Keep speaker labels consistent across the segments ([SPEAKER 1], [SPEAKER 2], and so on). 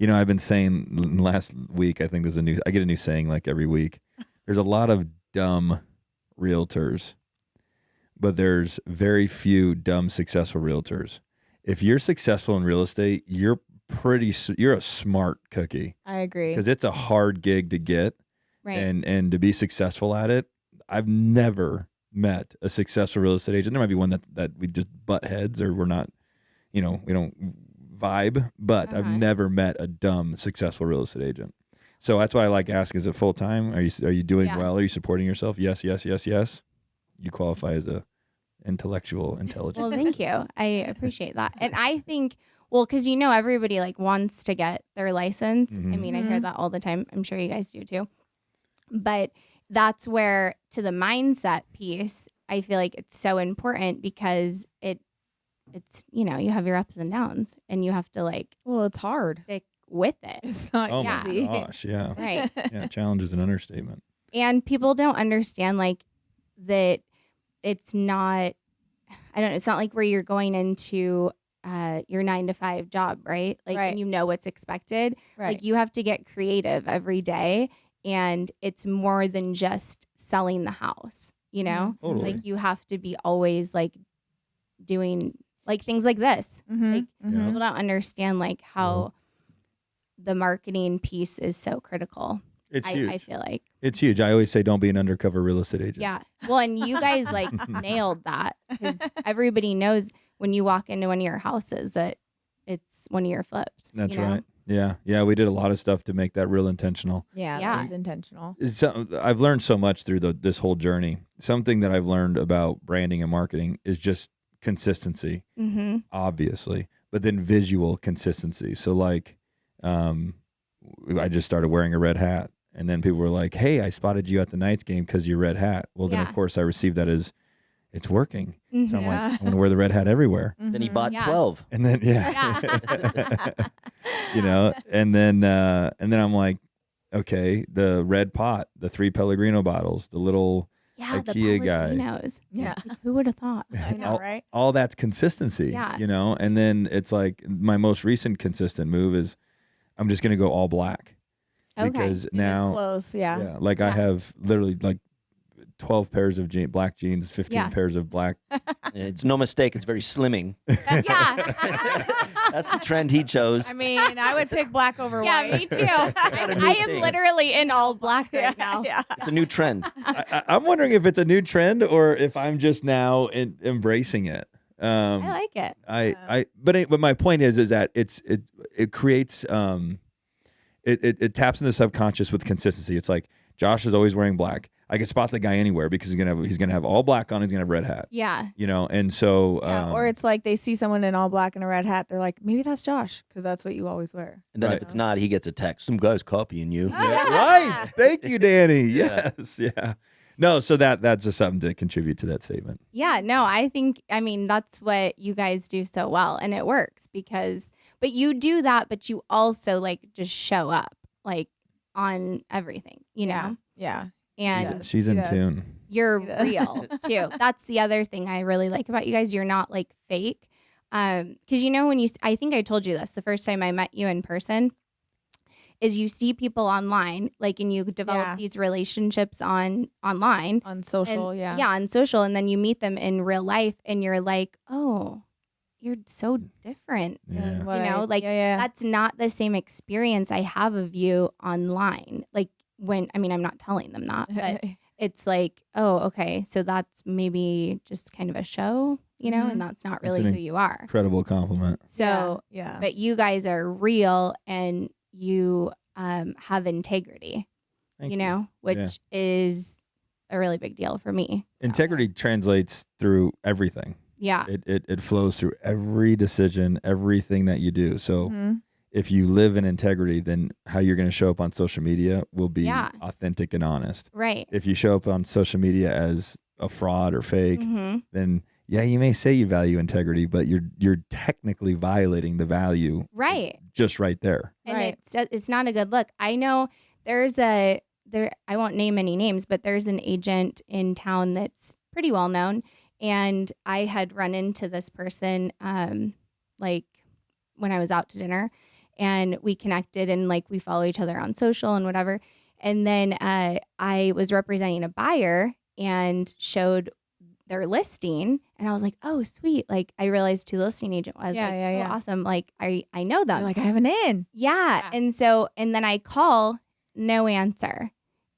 [SPEAKER 1] I've been saying last week, I think I get a new saying like every week. There's a lot of dumb realtors, but there's very few dumb successful realtors. If you're successful in real estate, you're a smart cookie.
[SPEAKER 2] I agree.
[SPEAKER 1] Because it's a hard gig to get,
[SPEAKER 3] Right.
[SPEAKER 1] and to be successful at it. I've never met a successful real estate agent. There might be one that we just butt heads or we're not, we don't vibe, but I've never met a dumb successful real estate agent. So that's why I like asking, is it full time? Are you doing well? Are you supporting yourself? Yes, yes, yes, yes. You qualify as a intellectual intelligence.
[SPEAKER 3] Well, thank you. I appreciate that. And I think, because everybody like wants to get their license.
[SPEAKER 1] Mm-hmm.
[SPEAKER 3] I mean, I hear that all the time. I'm sure you guys do too. But that's where, to the mindset piece, I feel like it's so important because it's you have your ups and downs and you have to
[SPEAKER 2] it's hard.
[SPEAKER 3] stick with it.
[SPEAKER 2] It's not easy.
[SPEAKER 1] My gosh, yeah.
[SPEAKER 3] Right.
[SPEAKER 1] Yeah, challenge is an understatement.
[SPEAKER 3] And people don't understand that it's not, it's not like where you're going into your 9-to-5 job, right? And you know what's expected.
[SPEAKER 2] Right.
[SPEAKER 3] You have to get creative every day. And it's more than just selling the house,
[SPEAKER 1] Totally.
[SPEAKER 3] you have to be always doing things like this. People don't understand how the marketing piece is so critical.
[SPEAKER 1] It's huge.
[SPEAKER 3] I feel like
[SPEAKER 1] It's huge. I always say don't be an undercover real estate agent.
[SPEAKER 3] yeah. Well, and you guys nailed that because everybody knows when you walk into one of your houses that it's one of your flips.
[SPEAKER 1] That's right. Yeah. Yeah. We did a lot of stuff to make that real intentional.
[SPEAKER 2] Yeah.
[SPEAKER 3] Yeah.
[SPEAKER 2] That was intentional.
[SPEAKER 1] I've learned so much through this whole journey. Something that I've learned about branding and marketing is just consistency, obviously, but then visual consistency. So I just started wearing a red hat. And then people were like, hey, I spotted you at the Knights game because of your red hat. Well, then, of course, I received that as it's working. So I'm like, I'm going to wear the red hat everywhere.
[SPEAKER 4] Then he bought 12.
[SPEAKER 1] And then, and then I'm like, okay, the red pot, the 3 Pellegrino bottles, the little IKEA guy.
[SPEAKER 3] Yeah. Who would have thought?
[SPEAKER 2] I know, right?
[SPEAKER 1] All that's consistency, and then it's like my most recent consistent move is I'm just going to go all black.
[SPEAKER 3] Okay.
[SPEAKER 1] Because now,
[SPEAKER 2] close,
[SPEAKER 1] I have literally 12 pairs of black jeans, 15 pairs of black.
[SPEAKER 4] It's no mistake. It's very slimming.
[SPEAKER 3] Yeah.
[SPEAKER 4] That's the trend he chose.
[SPEAKER 2] I mean, I would pick black over white.
[SPEAKER 3] Yeah, me too. I am literally in all black right now.
[SPEAKER 2] Yeah.
[SPEAKER 4] It's a new trend.
[SPEAKER 1] I'm wondering if it's a new trend or if I'm just now embracing it.
[SPEAKER 3] I like it.
[SPEAKER 1] But my point is that it creates it taps in the subconscious with consistency. It's like Josh is always wearing black. I can spot the guy anywhere because he's gonna have all black on. He's gonna have a red hat.
[SPEAKER 3] Yeah.
[SPEAKER 1] And so
[SPEAKER 2] or it's like they see someone in all black and a red hat. They're like, maybe that's Josh because that's what you always wear.
[SPEAKER 4] And then if it's not, he gets a text. Some guy's copying you.
[SPEAKER 1] Right. Thank you, Danny. Yes. Yeah. No, so that's just something to contribute to that statement.
[SPEAKER 3] Yeah, no, I mean, that's what you guys do so well. And it works but you do that, but you also just show up on everything, know?
[SPEAKER 2] Yeah.
[SPEAKER 3] And
[SPEAKER 1] she's in tune.
[SPEAKER 3] You're real too. That's the other thing I really like about you guys. You're not fake. Because I think I told you this the first time I met you in person, is you see people online, and you develop these relationships online.
[SPEAKER 2] On social,
[SPEAKER 3] Yeah, on social. And then you meet them in real life and you're like, oh, you're so different.
[SPEAKER 1] Yeah.
[SPEAKER 3] That's not the same experience I have of you online. I'm not telling them that, but it's oh, okay. So that's maybe just kind of a show, and that's not really who you are.
[SPEAKER 1] Incredible compliment.
[SPEAKER 3] So, but you guys are real and you have integrity, which is a really big deal for me.
[SPEAKER 1] Integrity translates through everything.
[SPEAKER 3] Yeah.
[SPEAKER 1] It flows through every decision, everything that you do. So if you live in integrity, then how you're going to show up on social media will be authentic and honest.
[SPEAKER 3] Right.
[SPEAKER 1] If you show up on social media as a fraud or fake, then you may say you value integrity, but you're technically violating the value.
[SPEAKER 3] Right.
[SPEAKER 1] Just right there.
[SPEAKER 3] And it's not a good look. I know I won't name any names, but there's an agent in town that's pretty well known. And I had run into this person, when I was out to dinner, and we connected and like we follow each other on social and whatever. And then I was representing a buyer and showed their listing, and I was like, oh, sweet. Like I realized who the listing agent was.
[SPEAKER 2] Yeah,
[SPEAKER 3] like,
[SPEAKER 2] yeah, yeah.
[SPEAKER 3] Oh, awesome. Like I know them.
[SPEAKER 2] You're like, I have an in.
[SPEAKER 3] Yeah.
[SPEAKER 2] Yeah.
[SPEAKER 3] And then I call, no answer.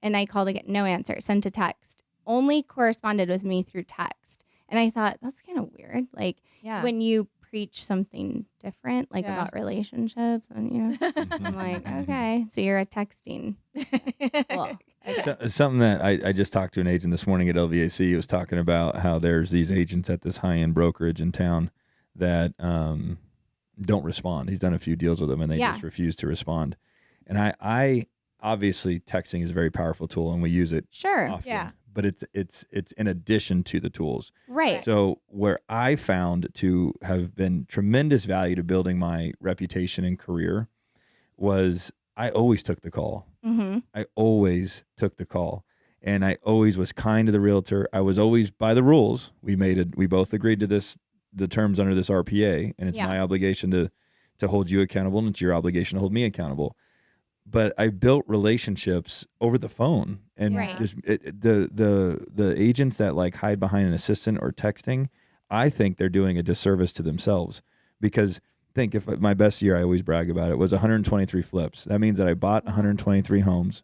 [SPEAKER 3] And I called again, no answer, sent a text, only corresponded with me through text. And I thought, that's kind of weird. Like
[SPEAKER 2] Yeah.
[SPEAKER 3] when you preach something different, like
[SPEAKER 2] Yeah.
[SPEAKER 3] about relationships, and I'm like, okay, so you're a texting. Cool.
[SPEAKER 1] Something that I just talked to an agent this morning at LVAC. He was talking about how there's these agents at this high-end brokerage in town that don't respond. He's done a few deals with them, and they just refuse to respond. And I obviously, texting is a very powerful tool, and we use it
[SPEAKER 3] Sure.
[SPEAKER 1] often.
[SPEAKER 2] Yeah.
[SPEAKER 1] But it's in addition to the tools.
[SPEAKER 3] Right.
[SPEAKER 1] So where I found to have been tremendous value to building my reputation and career was I always took the call.
[SPEAKER 3] Mm-hmm.
[SPEAKER 1] I always took the call, and I always was kind to the realtor. I was always by the rules. We both agreed to the terms under this RPA, and it's my obligation to hold you accountable, and it's your obligation to hold me accountable. But I built relationships over the phone, and just the agents that like hide behind an assistant or texting, I think they're doing a disservice to themselves. Because think, if my best year, I always brag about it, was 123 flips. That means that I bought 123 homes,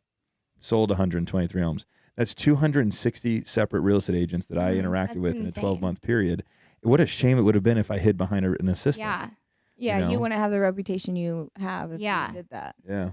[SPEAKER 1] sold 123 homes. That's 260 separate real estate agents that I interacted with in a 12-month period. What a shame it would have been if I hid behind an assistant.
[SPEAKER 3] Yeah.
[SPEAKER 2] Yeah,
[SPEAKER 1] You know?
[SPEAKER 2] you wouldn't have the reputation you have if
[SPEAKER 3] Yeah.
[SPEAKER 2] you did that.
[SPEAKER 1] Yeah.